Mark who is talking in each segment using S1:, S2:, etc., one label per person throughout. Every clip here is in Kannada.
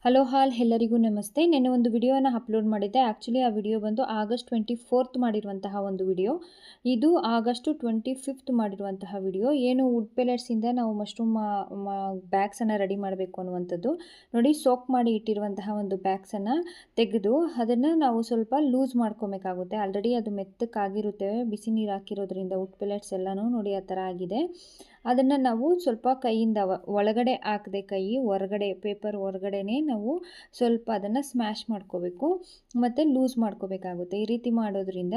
S1: ಹಲೋ ಹಾಲ್ ಎಲ್ಲರಿಗೂ ನಮಸ್ತೆ. ನೆನ್ನೆ ಒಂದು ವಿಡಿಯೋನ ಅಪ್ಲೋಡ್ ಮಾಡಿದ್ದೆ. ಆ್ಯಕ್ಚುಲಿ ಆ ವಿಡಿಯೋ ಬಂದು ಆಗಸ್ಟ್ 24th ಮಾಡಿರುವಂತಹ ಒಂದು ವಿಡಿಯೋ. ಇದು ಆಗಸ್ಟ್ 25th ಮಾಡಿರುವಂತಹ ವಿಡಿಯೋ. ಏನು ವುಡ್ ಪೆಲೆಟ್ಸಿಂದ ನಾವು ಮಶ್ರೂಮ್ ಬ್ಯಾಗ್ಸನ್ನು ರೆಡಿ ಮಾಡಬೇಕು ಅನ್ನುವಂಥದ್ದು. ನೋಡಿ, ಸೋಕ್ ಮಾಡಿ ಇಟ್ಟಿರುವಂತಹ ಒಂದು ಬ್ಯಾಗ್ಸನ್ನು ತೆಗೆದು ಅದನ್ನು ನಾವು ಸ್ವಲ್ಪ ಲೂಸ್ ಮಾಡ್ಕೊಬೇಕಾಗುತ್ತೆ. ಆಲ್ರೆಡಿ ಅದು ಮೆತ್ತಕ್ಕಾಗಿರುತ್ತೆ, ಬಿಸಿ ನೀರು ಹಾಕಿರೋದ್ರಿಂದ ವುಡ್ ಪೆಲೆಟ್ಸ್ ಎಲ್ಲನೂ ನೋಡಿ ಆ ಥರ ಆಗಿದೆ. ಅದನ್ನು ನಾವು ಸ್ವಲ್ಪ ಕೈಯಿಂದ ಒಳಗಡೆ ಹಾಕದೆ, ಕೈ ಹೊರಗಡೆ, ಪೇಪರ್ ಹೊರಗಡೆನೇ ನಾವು ಸ್ವಲ್ಪ ಅದನ್ನು ಸ್ಮ್ಯಾಶ್ ಮಾಡ್ಕೋಬೇಕು ಮತ್ತು ಲೂಸ್ ಮಾಡ್ಕೋಬೇಕಾಗುತ್ತೆ. ಈ ರೀತಿ ಮಾಡೋದ್ರಿಂದ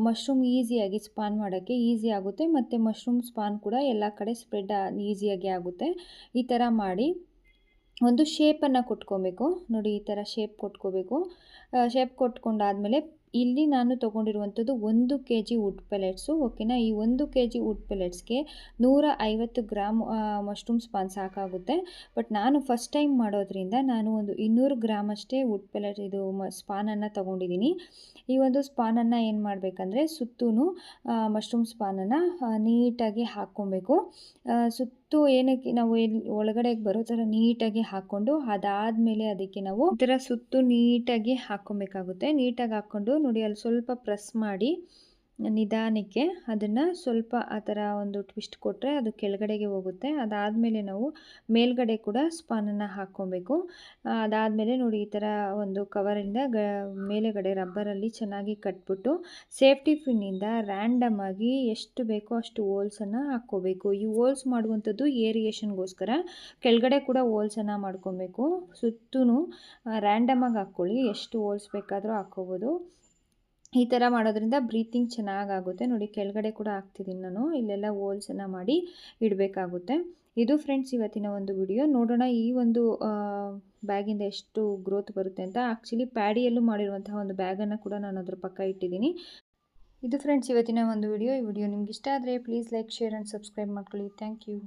S1: ಮಶ್ರೂಮ್ ಈಸಿಯಾಗಿ ಸ್ಪಾನ್ ಮಾಡೋಕ್ಕೆ ಈಸಿ ಆಗುತ್ತೆ ಮತ್ತು ಮಶ್ರೂಮ್ ಸ್ಪಾನ್ ಕೂಡ ಎಲ್ಲ ಕಡೆ ಸ್ಪ್ರೆಡ್ ಈಸಿಯಾಗಿ ಆಗುತ್ತೆ. ಈ ಥರ ಮಾಡಿ ಒಂದು ಶೇಪನ್ನು ಕೊಟ್ಕೊಬೇಕು. ನೋಡಿ, ಈ ಥರ ಶೇಪ್ ಕೊಟ್ಕೋಬೇಕು. ಶೇಪ್ ಕೊಟ್ಕೊಂಡಾದಮೇಲೆ ಇಲ್ಲಿ ನಾನು ತೊಗೊಂಡಿರುವಂಥದ್ದು 1 kg ವುಡ್ ಪೆಲೆಟ್ಸು, ಓಕೆನಾ. ಈ 1 kg ವುಡ್ ಪೆಲೆಟ್ಸ್ಗೆ 150 ಗ್ರಾಮ್ ಮಶ್ರೂಮ್ ಸ್ಪಾನ್ ಸಾಕಾಗುತ್ತೆ. ಬಟ್ ನಾನು ಫಸ್ಟ್ ಟೈಮ್ ಮಾಡೋದ್ರಿಂದ ನಾನು ಒಂದು 200 ಗ್ರಾಮ್ ಅಷ್ಟೇ ವುಡ್ ಪೆಲೆಟ್ ಸ್ಪಾನನ್ನು ತೊಗೊಂಡಿದ್ದೀನಿ. ಈ ಒಂದು ಸ್ಪಾನನ್ನು ಏನು ಮಾಡಬೇಕಂದ್ರೆ ಸುತ್ತೂ ಮಶ್ರೂಮ್ ಸ್ಪಾನನ್ನು ನೀಟಾಗಿ ಹಾಕ್ಕೊಬೇಕು. ಸುತ್ತು ಏನಕ್ಕೆ ನಾವು ಒಳಗಡೆಗೆ ಬರೋ ಥರ ನೀಟಾಗಿ ಹಾಕ್ಕೊಂಡು ಅದಾದಮೇಲೆ ಅದಕ್ಕೆ ನಾವು ಈ ಥರ ಸುತ್ತು ನೀಟಾಗಿ ಹಾಕ್ಕೊಬೇಕಾಗುತ್ತೆ. ನೀಟಾಗಿ ಹಾಕ್ಕೊಂಡು ನೋಡಿ, ಅಲ್ಲಿ ಸ್ವಲ್ಪ ಪ್ರೆಸ್ ಮಾಡಿ ನಿಧಾನಕ್ಕೆ ಅದನ್ನು ಸ್ವಲ್ಪ ಆ ಥರ ಒಂದು ಟ್ವಿಸ್ಟ್ ಕೊಟ್ಟರೆ ಅದು ಕೆಳಗಡೆಗೆ ಹೋಗುತ್ತೆ. ಅದಾದಮೇಲೆ ನಾವು ಮೇಲ್ಗಡೆ ಕೂಡ ಸ್ಪಾನನ್ನು ಹಾಕ್ಕೊಬೇಕು. ಅದಾದಮೇಲೆ ನೋಡಿ, ಈ ಥರ ಒಂದು ಕವರಿಂದ ಮೇಲೆಗಡೆ ರಬ್ಬರಲ್ಲಿ ಚೆನ್ನಾಗಿ ಕಟ್ಬಿಟ್ಟು ಸೇಫ್ಟಿ ಪಿನ್ನಿಂದ ರ್ಯಾಂಡಮ್ ಆಗಿ ಎಷ್ಟು ಬೇಕೋ ಅಷ್ಟು ಹೋಲ್ಸನ್ನು ಹಾಕ್ಕೋಬೇಕು. ಈ ಹೋಲ್ಸ್ ಮಾಡುವಂಥದ್ದು ಏರಿಯೇಷನ್ಗೋಸ್ಕರ. ಕೆಳಗಡೆ ಕೂಡ ಹೋಲ್ಸನ್ನು ಮಾಡ್ಕೊಬೇಕು. ಸುತ್ತೂ ರ್ಯಾಂಡಮಾಗಿ ಹಾಕ್ಕೊಳ್ಳಿ, ಎಷ್ಟು ಹೋಲ್ಸ್ ಬೇಕಾದರೂ ಹಾಕ್ಕೋಬೋದು. ಈ ಥರ ಮಾಡೋದ್ರಿಂದ ಬ್ರೀತಿಂಗ್ ಚೆನ್ನಾಗಾಗುತ್ತೆ. ನೋಡಿ, ಕೆಳಗಡೆ ಕೂಡ ಹಾಕ್ತಿದ್ದೀನಿ ನಾನು, ಇಲ್ಲೆಲ್ಲ ಹೋಲ್ಸನ್ನು ಮಾಡಿ ಇಡಬೇಕಾಗುತ್ತೆ. ಇದು ಫ್ರೆಂಡ್ಸ್ ಇವತ್ತಿನ ಒಂದು ವಿಡಿಯೋ. ನೋಡೋಣ ಈ ಒಂದು ಬ್ಯಾಗಿಂದ ಎಷ್ಟು ಗ್ರೋತ್ ಬರುತ್ತೆ ಅಂತ. ಆ್ಯಕ್ಚುಲಿ ಪ್ಯಾಡಿಯಲ್ಲೂ ಮಾಡಿರುವಂತಹ ಒಂದು ಬ್ಯಾಗನ್ನು ಕೂಡ ನಾನು ಅದ್ರ ಪಕ್ಕ ಇಟ್ಟಿದ್ದೀನಿ. ಇದು ಫ್ರೆಂಡ್ಸ್ ಇವತ್ತಿನ ಒಂದು ವಿಡಿಯೋ. ಈ ವಿಡಿಯೋ ನಿಮ್ಗೆ ಇಷ್ಟ ಆದರೆ please like, share and subscribe ಮಾಡ್ಕೊಳ್ಳಿ. Thank you.